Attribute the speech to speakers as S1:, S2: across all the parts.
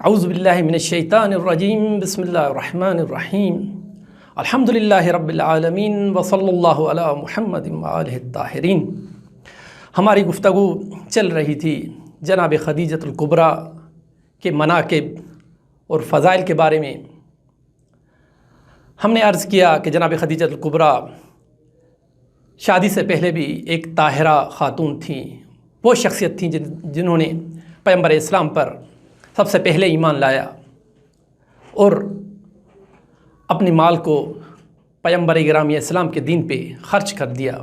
S1: اعوذ باللہ من الشیطان الرجیم بسم اللہ الرحمن الرحیم الحمدللہ رب العالمین وصلی اللہ علی محمد وآلہ الطاہرین۔ ہماری گفتگو چل رہی تھی جناب خدیجۃ الکبریٰ کے مناقب اور فضائل کے بارے میں۔ ہم نے عرض کیا کہ جناب خدیجۃ الکبریٰ شادی سے پہلے بھی ایک طاہرہ خاتون تھیں، وہ شخصیت تھیں جنہوں نے پیغمبر اسلام پر سب سے پہلے ایمان لایا اور اپنے مال کو پیغمبر گرامی اسلام کے دین پہ خرچ کر دیا،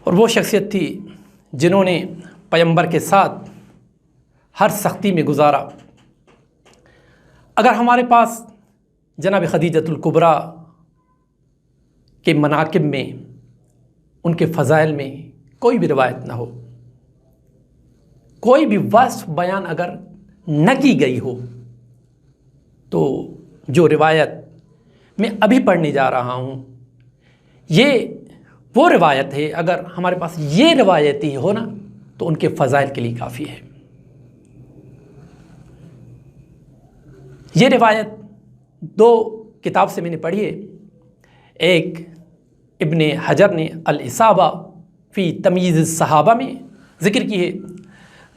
S1: اور وہ شخصیت تھی جنہوں نے پیغمبر کے ساتھ ہر سختی میں گزارا۔ اگر ہمارے پاس جناب خدیجۃ الکبریٰ کے مناقب میں، ان کے فضائل میں کوئی بھی روایت نہ ہو، کوئی بھی وصف بیان اگر نہ کی گئی ہو، تو جو روایت میں ابھی پڑھنے جا رہا ہوں یہ وہ روایت ہے، اگر ہمارے پاس یہ روایت ہی ہو نا تو ان کے فضائل کے لیے کافی ہے۔ یہ روایت دو کتاب سے میں نے پڑھی ہے، ایک ابن حجر نے الاصابہ فی تمییز الصحابہ میں ذکر کی ہے،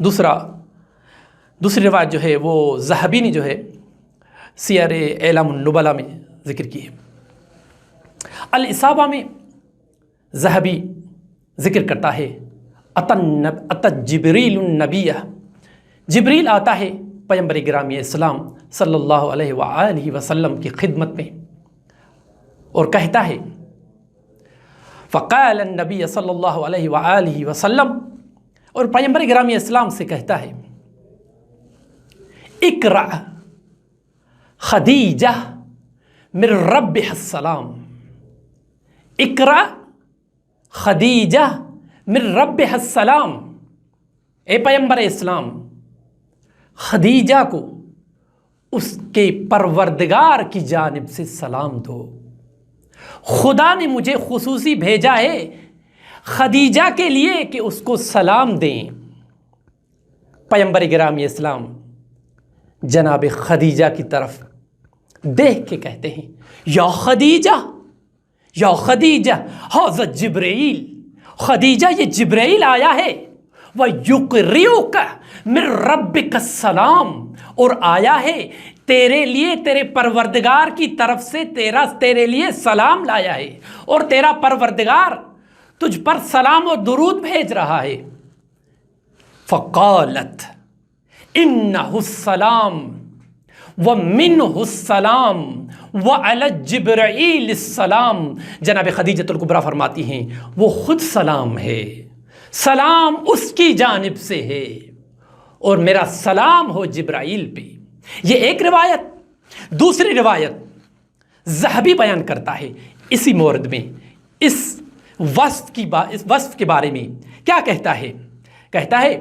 S1: دوسری روایت جو ہے وہ ذہبی نے جو ہے سیر اعلام النبلاء میں ذکر کی ہے۔ الاصابہ میں ذہبی ذکر کرتا ہے اتى جبریل النبی، جبریل آتا ہے پیغمبر گرامی اسلام صلی اللہ علیہ وآلہ وسلم کی خدمت میں اور کہتا ہے، فقال النبی صلی اللہ علیہ وآلہ وسلم، اور پیغمبر گرامی اسلام سے کہتا ہے، اقرأ خدیجہ من ربہ السلام، اقرأ خدیجہ من ربہ السلام، اے پیغمبر اسلام خدیجہ کو اس کے پروردگار کی جانب سے سلام دو، خدا نے مجھے خصوصی بھیجا ہے خدیجہ کے لیے کہ اس کو سلام دیں۔ پیغمبر گرامی اسلام جناب خدیجہ کی طرف دیکھ کے کہتے ہیں، یا خدیجہ، یا خدیجہ ھذا جبرائیل، خدیجہ یہ جبرائیل آیا ہے، وَيُقْرِئُكَ مِن رَبِّكَ السَّلَامُ، اور آیا ہے تیرے لیے تیرے پروردگار کی طرف سے تیرے لیے سلام لایا ہے، اور تیرا پروردگار تجھ پر سلام و درود بھیج رہا ہے۔ فقالت انہ السلام ومنہ السلام وعلی جبرائیل السلام، جناب خدیجۃ الکبریٰ فرماتی ہیں وہ خود سلام ہے، سلام اس کی جانب سے ہے، اور میرا سلام ہو جبرائیل پہ۔ یہ ایک روایت۔ دوسری روایت ذہبی بیان کرتا ہے اسی مورد میں، اس وصف کے بارے میں کیا کہتا ہے؟ کہتا ہے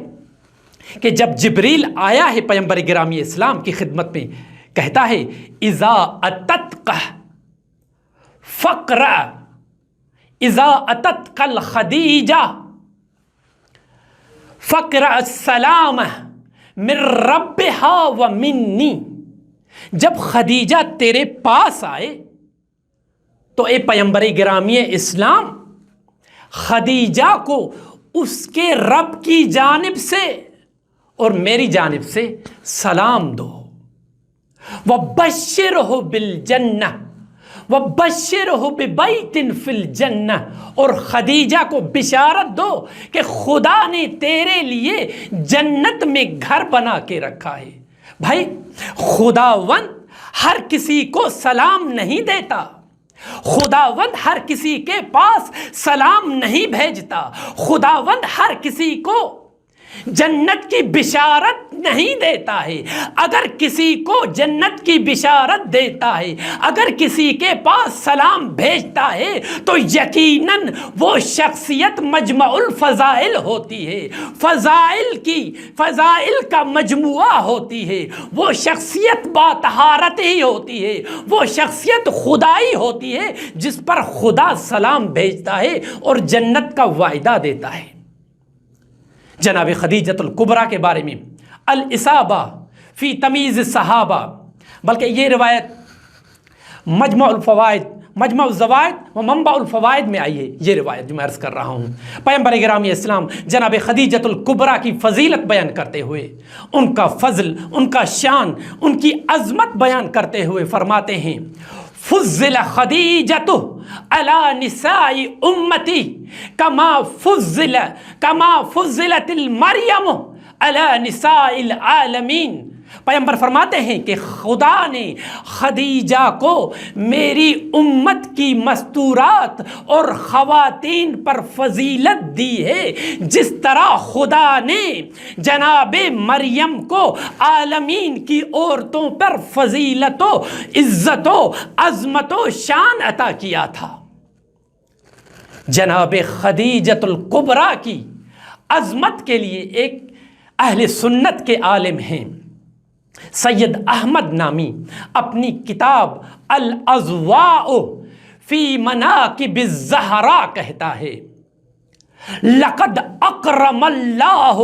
S1: کہ جب جبریل آیا ہے پیغمبر گرامی اسلام کی خدمت میں، کہتا ہے اذا اتتک فقرأ، اذا اتتک الخدیجہ فقرأ السلام من ربہا ومنی، جب خدیجہ تیرے پاس آئے تو اے پیغمبر گرامی اسلام خدیجہ کو اس کے رب کی جانب سے اور میری جانب سے سلام دو، وَبَشِّرْهُ بِالْجَنَّةِ وَبَشِّرْهُ بِبَيْتٍ فِي الْجَنَّةِ، اور خدیجہ کو بشارت دو کہ خدا نے تیرے لیے جنت میں گھر بنا کے رکھا ہے۔ بھائی خداوند ہر کسی کو سلام نہیں دیتا، خداوند ہر کسی کے پاس سلام نہیں بھیجتا، خداوند ہر کسی کو جنت کی بشارت نہیں دیتا ہے۔ اگر کسی کو جنت کی بشارت دیتا ہے، اگر کسی کے پاس سلام بھیجتا ہے تو یقیناً وہ شخصیت مجمع الفضائل ہوتی ہے، فضائل کا مجموعہ ہوتی ہے، وہ شخصیت باطہارت ہی ہوتی ہے، وہ شخصیت خدائی ہوتی ہے جس پر خدا سلام بھیجتا ہے اور جنت کا وعدہ دیتا ہے۔ جناب خدیجۃ الکبریٰ کے بارے میں الاصابہ فی تمیز الصحابہ، بلکہ یہ روایت مجمع الزوائد و منبع الفوائد میں آئی ہے۔ یہ روایت جو میں عرض کر رہا ہوں، پیغمبر گرامی اسلام جناب خدیجۃ الکبریٰ کی فضیلت بیان کرتے ہوئے، ان کا فضل، ان کا شان، ان کی عظمت بیان کرتے ہوئے فرماتے ہیں فضل خدیجۃ علی نساء امتی کما فضلت المریم علی نساء العالمین۔ پیغمبر فرماتے ہیں کہ خدا نے خدیجہ کو میری امت کی مستورات اور خواتین پر فضیلت دی ہے، جس طرح خدا نے جناب مریم کو عالمین کی عورتوں پر فضیلت و عزت و عظمت و شان عطا کیا تھا۔ جناب خدیجۃ الکبریٰ کی عظمت کے لیے ایک اہل سنت کے عالم ہیں سید احمد نامی، اپنی کتاب الاضواء فی مناقب الزہراء کہتا ہے لقد اکرم اللہ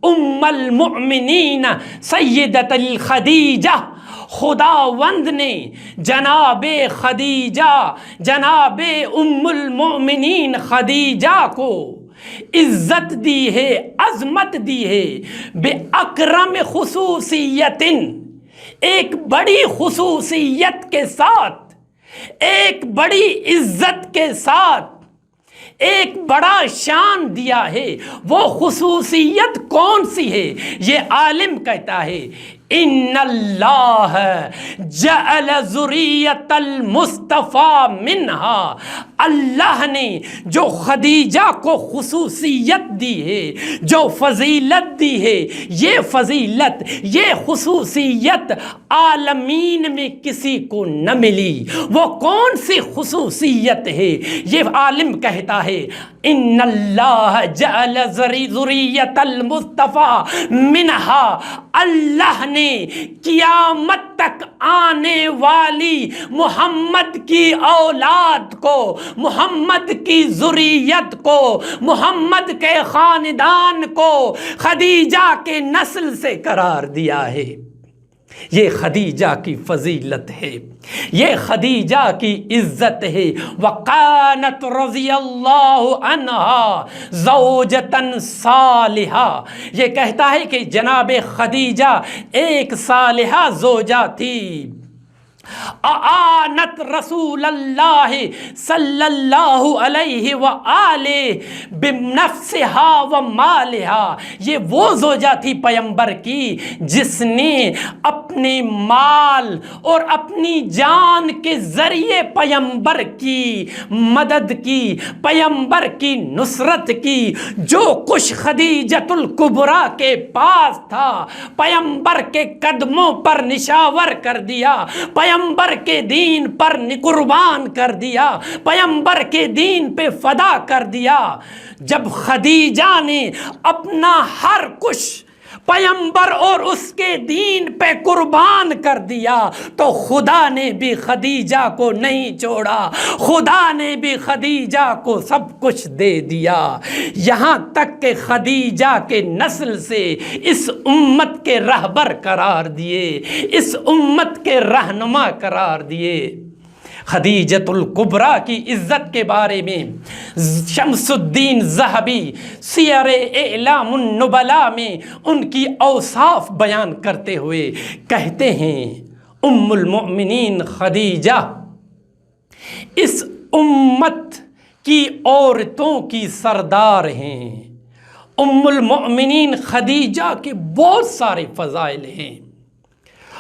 S1: ام المؤمنین سیدۃ الخدیجہ، خداوند نے جناب خدیجہ، جناب ام المؤمنین خدیجہ کو عزت دی ہے، عظمت دی ہے، بے اکرم خصوصیت، ایک بڑی خصوصیت کے ساتھ، ایک بڑی عزت کے ساتھ، ایک بڑا شان دیا ہے۔ وہ خصوصیت کون سی ہے؟ یہ عالم کہتا ہے ان اللہ جعل ذریت المصطفیٰ منہا، اللہ نے جو خدیجہ کو خصوصیت دی ہے، جو فضیلت دی ہے، یہ فضیلت، یہ خصوصیت عالمین میں کسی کو نہ ملی۔ وہ کون سی خصوصیت ہے؟ یہ عالم کہتا ہے ان اللہ جعل ذریت المصطفیٰ منہا، اللہ نے قیامت تک آنے والی محمد کی اولاد کو، محمد کی ذریت کو، محمد کے خاندان کو خدیجہ کے نسل سے قرار دیا ہے۔ یہ خدیجہ کی فضیلت ہے، یہ خدیجہ کی عزت ہے۔ وَقَانَتْ رضی اللہ عنہا زوجتاً صالحہ، یہ کہتا ہے کہ جناب خدیجہ ایک صالحہ زوجہ تھی۔ اعانت رسول اللہ صلی اللہ علیہ وآلہ بنفسہا ومالہا، یہ وہ زوجہ تھی پیغمبر کی جس نے اپنے مال اور اپنی جان کے ذریعے پیغمبر کی مدد کی، پیغمبر کی نصرت کی۔ جو کچھ خدیجۃ الکبریٰ کے پاس تھا پیغمبر کے قدموں پر نشاور کر دیا، پیغمبر کے دین پر قربان کر دیا، پیغمبر کے دین پہ فدا کر دیا۔ جب خدیجہ نے اپنا ہر کچھ پیغمبر اور اس کے دین پہ قربان کر دیا تو خدا نے بھی خدیجہ کو نہیں چھوڑا، خدا نے بھی خدیجہ کو سب کچھ دے دیا، یہاں تک کہ خدیجہ کے نسل سے اس امت کے رہبر قرار دیے، اس امت کے رہنما قرار دیے۔ خدیجۃ الکبریٰ کی عزت کے بارے میں شمس الدین ذہبی سیر اعلام النبلاء میں ان کی اوصاف بیان کرتے ہوئے کہتے ہیں ام المؤمنین خدیجہ اس امت کی عورتوں کی سردار ہیں۔ ام المؤمنین خدیجہ کے بہت سارے فضائل ہیں۔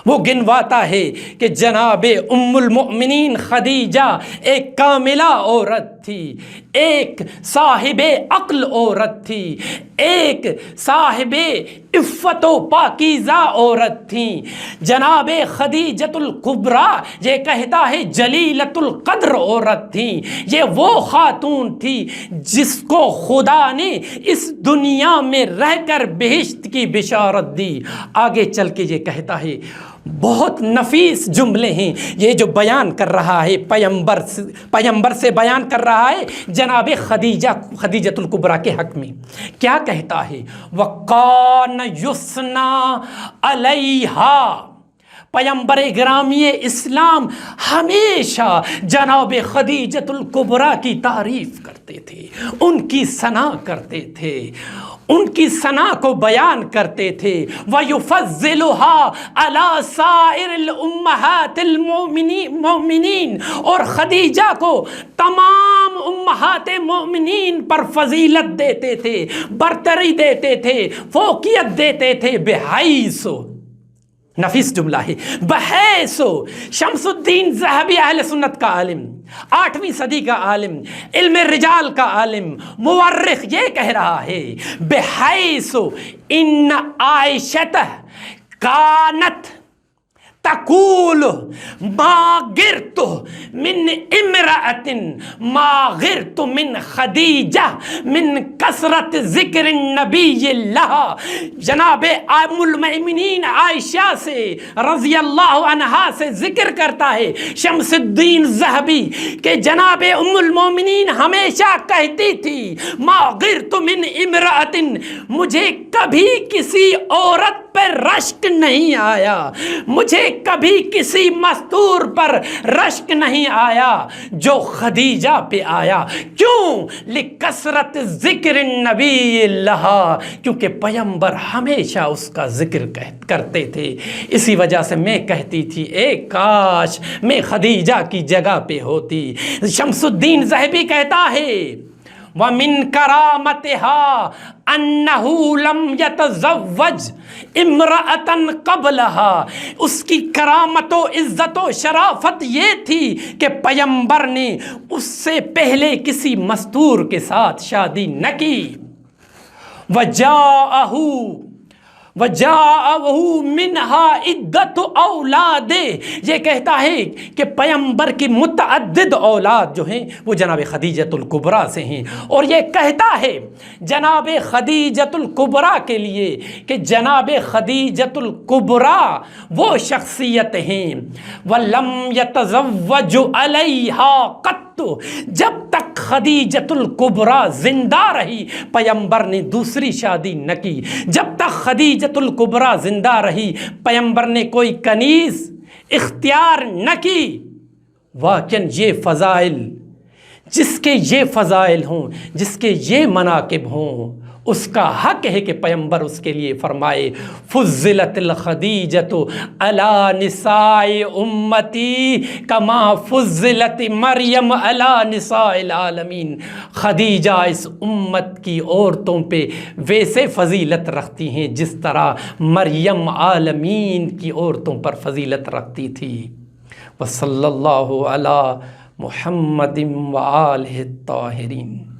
S1: وہ گنواتا ہے کہ جناب ام المؤمنین خدیجہ ایک کاملہ عورت تھی، ایک صاحب عقل عورت تھی، ایک صاحب عفت و پاکیزہ عورت تھی۔ جناب خدیجۃ الکبریٰ یہ کہتا ہے جلیلۃ القدر عورت تھی، یہ وہ خاتون تھی جس کو خدا نے اس دنیا میں رہ کر بہشت کی بشارت دی۔ آگے چل کے یہ کہتا ہے بہت نفیس جملے ہیں یہ جو بیان کر رہا ہے پیغمبر سے بیان کر رہا ہے جناب خدیجۃ الکبریٰ کے حق میں. کیا کہتا ہے؟ وَقَانَ يُثْنَى عَلَيْهَا. پیغمبر گرامی اسلام ہمیشہ جناب خدیجۃ الکبریٰ کی تعریف کرتے تھے، ان کی ثنا کرتے تھے، ان کی ثنا کو بیان کرتے تھے. وَيُفَضِّلُهَا عَلَى سَائِرِ الْأُمَّهَاتِ الْمُؤْمِنِينَ. اور خدیجہ کو تمام امہات مومنین پر فضیلت دیتے تھے، برتری دیتے تھے، فوقیت دیتے تھے. بحیث، نفیس جملہ ہے، بحیث. شمس الدین ذہبی اہل سنت کا عالم، 8ویں صدی کا عالم، علم رجال کا عالم، مورخ یہ کہہ رہا ہے بحیث ان عائشہ کانت تقول ما غرت من امرأة ما غرت من خدیجہ من کثرت ذکر النبی لہا. جناب ام المؤمنین عائشہ سے رضی اللہ عنہا سے ذکر کرتا ہے شمس الدین ذہبی کہ جناب ام المؤمنین ہمیشہ کہتی تھی ما غرت من امرأة، مجھے کبھی کسی عورت پر رشک نہیں آیا، مجھے کبھی کسی مستور پر رشک نہیں آیا جو خدیجہ پہ آیا. کیوں؟ لکثرت ذکر النبی لہا، کیونکہ پیغمبر ہمیشہ اس کا ذکر کرتے تھے. اسی وجہ سے میں کہتی تھی اے کاش میں خدیجہ کی جگہ پہ ہوتی. شمس الدین ذہبی کہتا ہے وَمِن كَرَامَتِهَا أَنَّهُ لَمْ يَتَزَوَّجْ امْرَأَةً قَبْلَهَا. اس کی کرامت و عزت و شرافت یہ تھی کہ پیغمبر نے اس سے پہلے کسی مستور کے ساتھ شادی نہ کی. وَجَاءَهُ مِنْهَا عِدَّةُ أَوْلَادِهِ. یہ کہتا ہے کہ پیغمبر کی متعدد اولاد جو ہیں وہ جناب خدیجۃ الکبریٰ سے ہیں. اور یہ کہتا ہے جناب خدیجۃ الکبریٰ کے لیے کہ جناب خدیجۃ الکبریٰ وہ شخصیت ہیں وَلَمْ يَتَزَوَّجُ عَلَيْهَا قَطُّ. جب تک خدیجۃ الکبریٰ زندہ رہی پیغمبر نے دوسری شادی نہ کی. جب تک خدیجۃ الکبریٰ زندہ رہی پیغمبر نے کوئی کنیز اختیار نہ کی. واقعاً یہ فضائل، جس کے یہ فضائل ہوں، جس کے یہ مناقب ہوں، اس کا حق ہے کہ پیغمبر اس کے لیے فرمائے فضلت الخدیجۃ علی نساء امتی کما فضلت مریم علی نساء العالمین. خدیجہ اس امت کی عورتوں پہ ویسے فضیلت رکھتی ہیں جس طرح مریم عالمین کی عورتوں پر فضیلت رکھتی تھی. وصلی اللہ علی محمد وآلہ الطاہرین.